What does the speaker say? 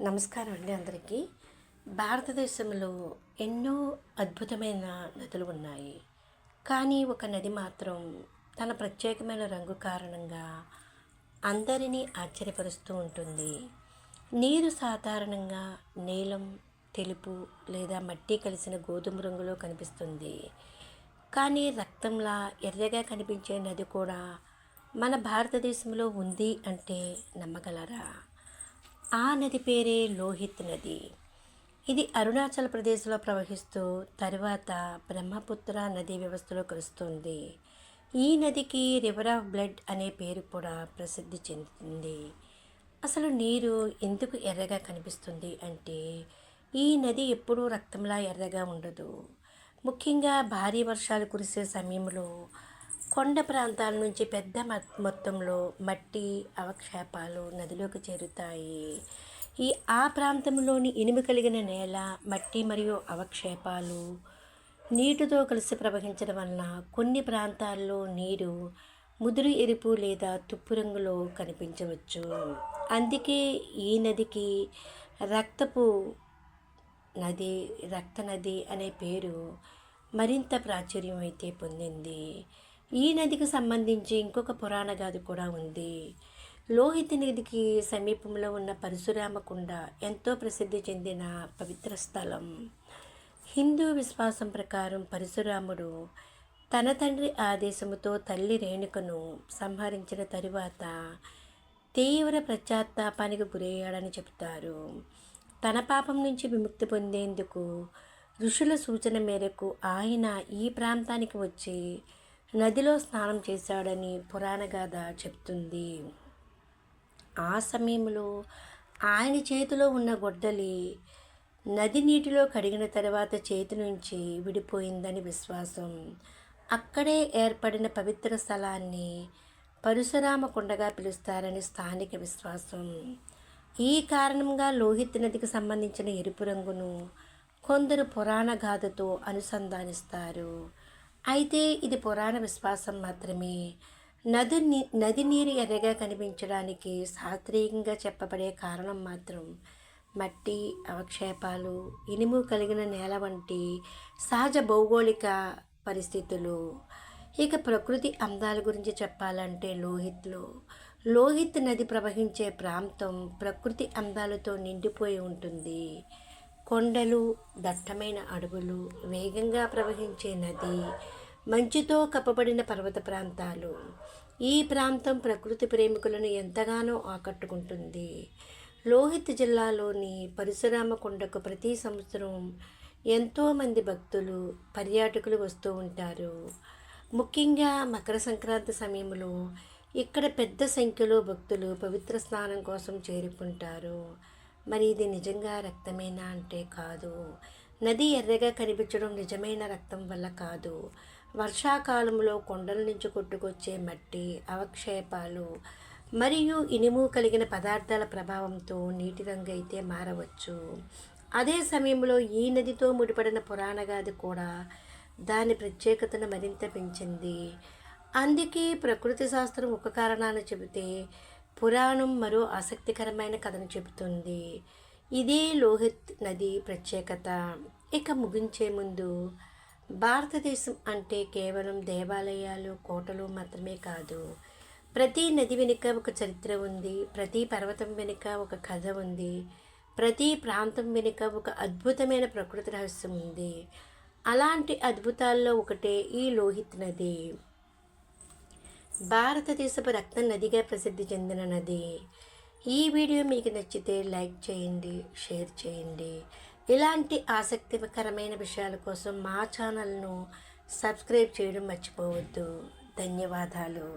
నమస్కారం అండి అందరికీ. భారతదేశంలో ఎన్నో అద్భుతమైన నదులు ఉన్నాయి. కానీ ఒక నది మాత్రం తన ప్రత్యేకమైన రంగు కారణంగా అందరినీ ఆశ్చర్యపరుస్తూ ఉంటుంది. నీరు సాధారణంగా నీలం, తెలుపు లేదా మట్టి కలిసిన గోధుమ రంగులో కనిపిస్తుంది. కానీ రక్తంలా ఎర్రగా కనిపించే నది కూడా మన భారతదేశంలో ఉంది అంటే నమ్మగలరా? ఆ నది పేరే లోహిత్ నది. ఇది అరుణాచల్ ప్రదేశ్లో ప్రవహిస్తూ తరువాత బ్రహ్మపుత్ర నదీ వ్యవస్థలో కలుస్తుంది. ఈ నదికి రివర్ ఆఫ్ బ్లడ్ అనే పేరు కూడా ప్రసిద్ధి చెందింది. అసలు నీరు ఎందుకు ఎర్రగా కనిపిస్తుంది అంటే, ఈ నది ఎప్పుడూ రక్తంలా ఎర్రగా ఉండదు. ముఖ్యంగా భారీ వర్షాలు కురిసే సమయంలో కొండ ప్రాంతాల నుంచి పెద్ద మొత్తంలో మట్టి అవక్షేపాలు నదిలోకి చేరుతాయి. ఆ ప్రాంతంలోని ఇనుము కలిగిన నేల, మట్టి మరియు అవక్షేపాలు నీటితో కలిసి ప్రవహించడం వలన కొన్ని ప్రాంతాల్లో నీరు ముదురు ఎరుపు లేదా తుప్పు రంగులో కనిపించవచ్చు. అందుకే ఈ నదికి రక్తపు రక్త నది అనే పేరు మరింత ప్రాచుర్యం అయితే పొందింది. ఈ నదికి సంబంధించి ఇంకొక పురాణ గాథ కూడా ఉంది. లోహిత్ నదికి సమీపంలో ఉన్న పరశురామకుండ ఎంతో ప్రసిద్ధి చెందిన పవిత్ర స్థలం. హిందూ విశ్వాసం ప్రకారం పరశురాముడు తన తండ్రి ఆదేశముతో తల్లి రేణుకను సంహరించిన తరువాత తీవ్ర పశ్చాత్తాపానికి గురయ్యాడని చెబుతారు. తన పాపం నుంచి విముక్తి పొందేందుకు ఋషుల సూచన మేరకు ఆయన ఈ ప్రాంతానికి వచ్చి నదిలో స్నానం చేశాడని పురాణగాథ చెప్తుంది. ఆ సమయంలో ఆయన చేతిలో ఉన్న గొడ్డలి నది నీటిలో కడిగిన తర్వాత చేతి నుంచి విడిపోయిందని విశ్వాసం. అక్కడే ఏర్పడిన పవిత్ర స్థలాన్ని పరశురామ కుండగా పిలుస్తారని స్థానిక విశ్వాసం. ఈ కారణంగా లోహిత్ నదికి సంబంధించిన ఎరుపు రంగును కొందరు పురాణ గాథతో అనుసంధానిస్తారు. అయితే ఇది పురాణ విశ్వాసం మాత్రమే. నది నీరు ఎర్రగా కనిపించడానికి శాస్త్రీయంగా చెప్పబడే కారణం మాత్రం మట్టి అవక్షేపాలు, ఇనుము కలిగిన నేల వంటి సహజ భౌగోళిక పరిస్థితులు. ఇక ప్రకృతి అందాల గురించి చెప్పాలంటే లోహిత్ నది ప్రవహించే ప్రాంతం ప్రకృతి అందాలతో నిండిపోయి ఉంటుంది. కొండలు, దట్టమైన అడవులు, వేగంగా ప్రవహించే నది, మంచుతో కప్పబడిన పర్వత ప్రాంతాలు. ఈ ప్రాంతం ప్రకృతి ప్రేమికులను ఎంతగానో ఆకట్టుకుంటుంది. లోహిత్ జిల్లాలోని పరశురామ కొండకు ప్రతి సంవత్సరం ఎంతోమంది భక్తులు, పర్యాటకులు వస్తూ ఉంటారు. ముఖ్యంగా మకర సంక్రాంతి సమయంలో ఇక్కడ పెద్ద సంఖ్యలో భక్తులు పవిత్ర స్నానం కోసం చేరుకుంటారు. మరి ఇది నిజంగా రక్తమేనా అంటే కాదు. నది ఎర్రగా కనిపించడం నిజమైన రక్తం వల్ల కాదు. వర్షాకాలంలో కొండల నుంచి కొట్టుకొచ్చే మట్టి అవక్షేపాలు మరియు ఇనుము కలిగిన పదార్థాల ప్రభావంతో నీటి రంగు అయితే మారవచ్చు. అదే సమయంలో ఈ నదితో ముడిపడిన పురాణ గాథ కూడా దాని ప్రత్యేకతను మరింత పెంచింది. అందుకే ప్రకృతి శాస్త్రం ఒక కారణాన్ని చెబితే పురాణం మరో ఆసక్తికరమైన కథను చెబుతుంది. ఇదే లోహిత్ నది ప్రత్యేకత. ఇక ముగించే ముందు, భారతదేశం అంటే కేవలం దేవాలయాలు, కోటలు మాత్రమే కాదు. ప్రతి నది వెనుక ఒక చరిత్ర ఉంది. ప్రతి పర్వతం వెనుక ఒక కథ ఉంది. ప్రతి ప్రాంతం వెనుక ఒక అద్భుతమైన ప్రకృతి రహస్యం ఉంది. అలాంటి అద్భుతాల్లో ఒకటే ఈ లోహిత్ నది. భారతదేశపు రక్త నదిగా ప్రసిద్ధి చెందిన నది. ఈ వీడియో మీకు నచ్చితే లైక్ చేయండి, షేర్ చేయండి. ఇలాంటి ఆసక్తికరమైన విషయాల కోసం మా ఛానల్ను సబ్స్క్రైబ్ చేయడం మర్చిపోవద్దు. ధన్యవాదాలు.